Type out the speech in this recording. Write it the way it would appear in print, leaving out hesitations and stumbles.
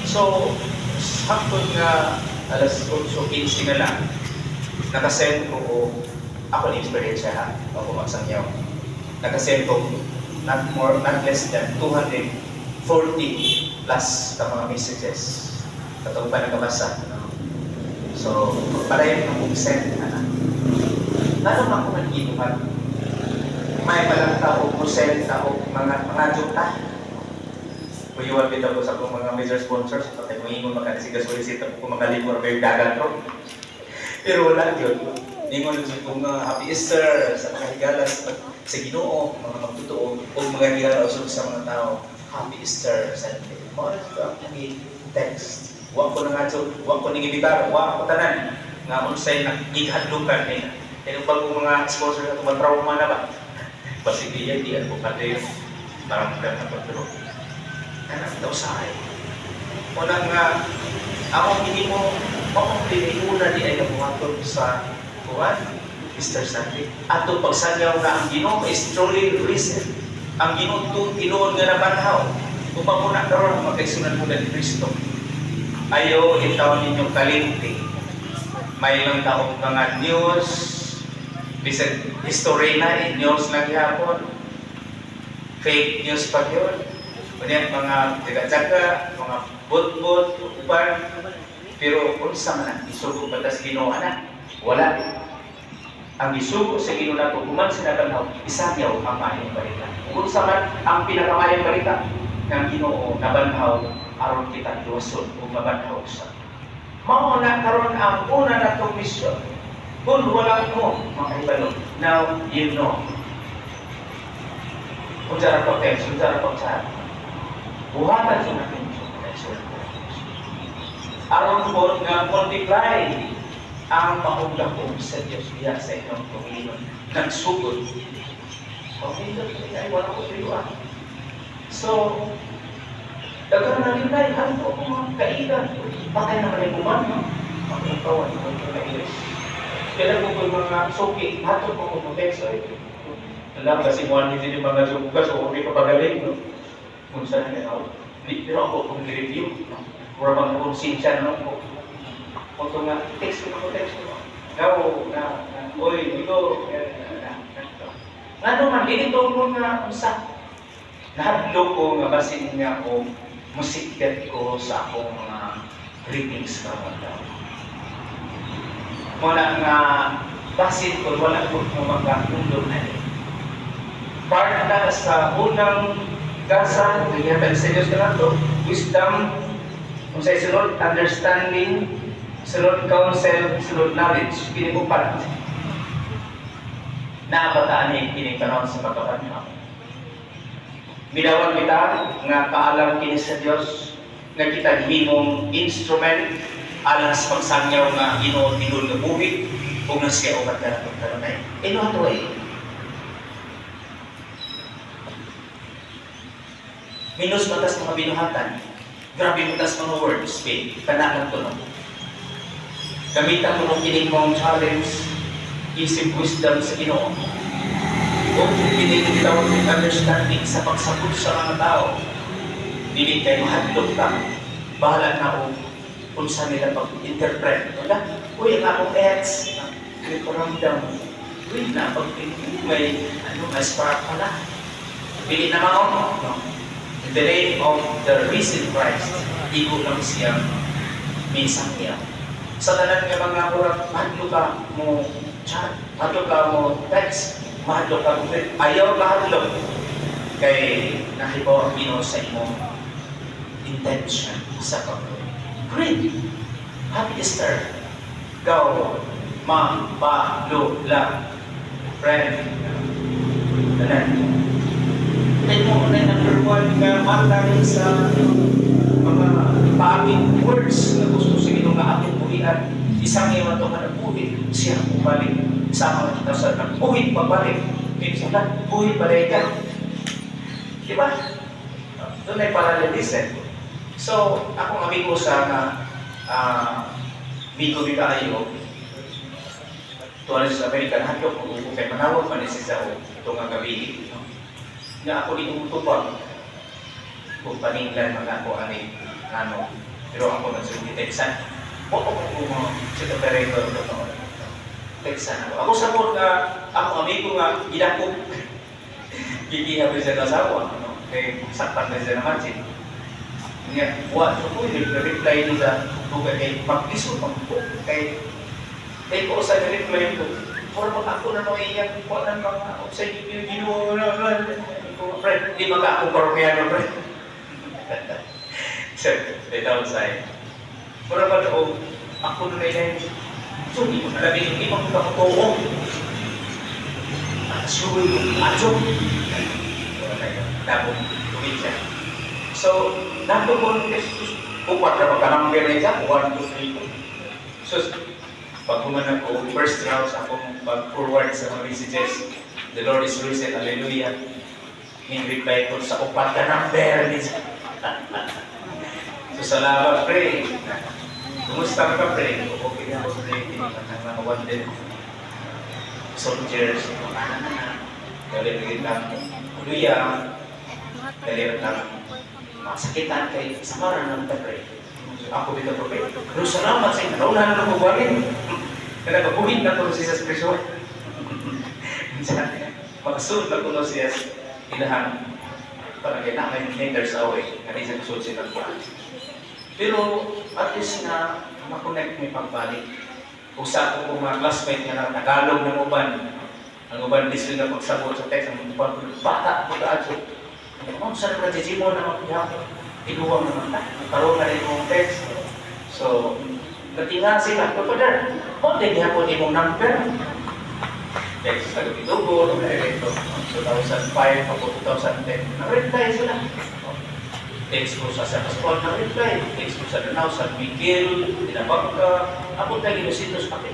So, hapon nga alas 8:15 na lang, nakasend ko ako ng experience ha, o kumaksang yaw. Nakasend ko not less than 240 plus ka mga messages. Katong pa nagkabasa. No? So, palayan ng send na. Ano man ko nag-inuman? May palang tao ko send tao mga juta. Kuyuan kita ko sa mga major sponsors, patay mo ingon makasigas-solicit ako mga libor ba yung dagat ro. Pero wala yun. Ingon ko kung Happy Easter sa mga higala sa Ginoo, mga magtotoo, o mga higala usod sa mga tao. Happy Easter Sunday. Mo ito ang text. Wa ko na nga wa ko ning ibitar, wa ko tanan nga unsay nagihadlukan ni. Kaya pag mga sponsor na tumatrauma na ba? Pasigya di ako pati parang magandang pagtulog. Anak daw sa akin. Unang nga, ako hindi mo piniguna di ay nabuhatod sa kuwan, Easter Sunday. At ito pagsanyaw na ang Ginoo is truly risen. Ang Ginoo tinuod nga nabanhaw. Kung mapuna karon ang magkaisunod mo ng Kristo. Ayo, itaw ninyong kalimti. May lang taong mga news, bisag history na, news lang yapon. Fake news pa yun. Kunya mga jaga-jaga, mga bot-bot, uban. Pero kung sa man, isugo ba tas Ginoo na? Wala. Ang isugo sa Ginoo na kuman sinabanhaw, isangyaw ang mayang balita. Kung sa man, ang pinakamayang balita ng Ginoo nabanhaw aron kita luwasod o mabanhaw sa. Mao na karon ang una natong misyon. Kung wala mo, mga ibalo, now you know. Kung dyan ang text, kung dyan ang pagsahan. Buhatan sa natin yung aron po nga multiply ang paunggakong sa Diyos biya sa inyong Panginoon. Nagsugod. Panginoon, ay wala ko sa'yo. So, dagan na rin tayo, ano po kung mga kailan? Patay na kayo kuman, no? Ang kawan, ang kailan. Kaya po yung mga suki, hatod po kung mag-text ay alam kasi mo hindi din mga sukas o hindi pa pagaling, no? Kung saan na ako. Pero ako kung i-review, no? Mura bang konsensya na ako. Kung ito nga, text ko. Oy, dito, ano man, dito mo nga sa nahadlo ko nga basin nga ako musikat ko sa akong mga greetings karon daw. Wala nga basin ko, wala ko magkakundong na rin. Part na sa unang gasa, nagyatag sa Diyos na ito, wisdom, kung sa sunod, understanding, sunod counsel, sunod knowledge, kinibupat. Naabataan niya kinipanon sa pagkapanhaw. Minawan kita nga kaalam kini sa Diyos, nga kita himong instrument alang sa pagsangyaw nga Ginoo tinul nga buhi ug nga siya ugat ka na kanunay. In what way? Minus batas mga binuhatan, grabe batas mga words, kanakan ko no. Gamitan mo nung kining mong challenge, isip wisdom sa Ginoo. Kung pinitawag ng understanding sa pagsabot sa mga tao, dili kayo mahadlok ka, bahala na kung saan nila pag-interpret. Wala, uy, ang akong ex, may paramdam, uy, na, pag may spark pala. Bili naman ako, no? In the name of the risen Christ, igo lang siyang minsang niya. Sa tanan nga mga kurang, mahadlok ka mo chat, mahadlok ka mo text, mahadlok ka mo, ayaw mahadlok. Kay nahibaw ang Ginoo sa imong intention sa pagkakas. Great! Happy Easter! Go! Ma, pa, lo, la, friend. Tanan. Tayo mo na number one nga matang sa mga paaming words na gusto sa Ginoo nga ating buhian. Isang iwan ito nga nagbuhi, siya bumalik. Sama kita sa nagbuhi, pabalik. Minsan na, buhi, balik ka. Diba? Doon ay paralelism. So, akong amigo sa amigo ni Kayo, tuwan sa Amerika, nahandok ko kay manawag man siya sa ito nga gabi. Na ako di umutupag kung paninglan mga ako ani Pero ako nagsulit Texan. Ako mga sit operator ko. Texan ako. Ako sa nga, ako amigo nga, gidakop. Gigiha ko siya ng asawa. Kaya saktan na siya naman siya. Nga, what ko reply niya kung kay mag-iso po. Kaya ko sa reply ko, or mag ako na nung iyan, ko na mga outside yung ginuha na, friend, di maka ako parokyan friend. So, the downside. Pero ba ako na iyan, so, di mo nalabing yung ibang kakotoo. Suwi ko, acho. Tapos, tumit siya. So, nato ko upat na pagkanamber na isa, 1, 2, 3. So, pag humanap ko, first round akong pag-forward sa mga messages, the Lord is risen, hallelujah. Reply ko sa upat na number ni isa. So, salamat, pre. Kumusta ka, pre? Okay na ako, pre. Mga wanted soldiers, galing lang, hallelujah. Galing lang, masakitan kay samaran ng pre. Ako dito po, pero salamat sa inyo. Naunahan na lang magwagin. Kaya nagabuhin na ko siya sa presyo. Makasunod na ko siya ilahan. Parang kailangan yung meters away. Kaya siya kasunod siya ng pero at least na makonect may pagbalik. Usa ko kung mga classmate nga na Tagalog ng uban. Ang uban diswing na pagsabot sa text. Ang uban bata ko kaadso. Ano sa nagkajiji mo na magpihapon? Iluwang naman na. Karoon na rin mong text. So, natingan sila. Father, kung din hapon imong number. Text sa Lugitugo, ito, 2005 ako 2010. Na-reply sila. Text ko sa Pascual, na-reply. Text ko sa Danao, San Miguel, Dinabagka. Abot na ginusitos kami.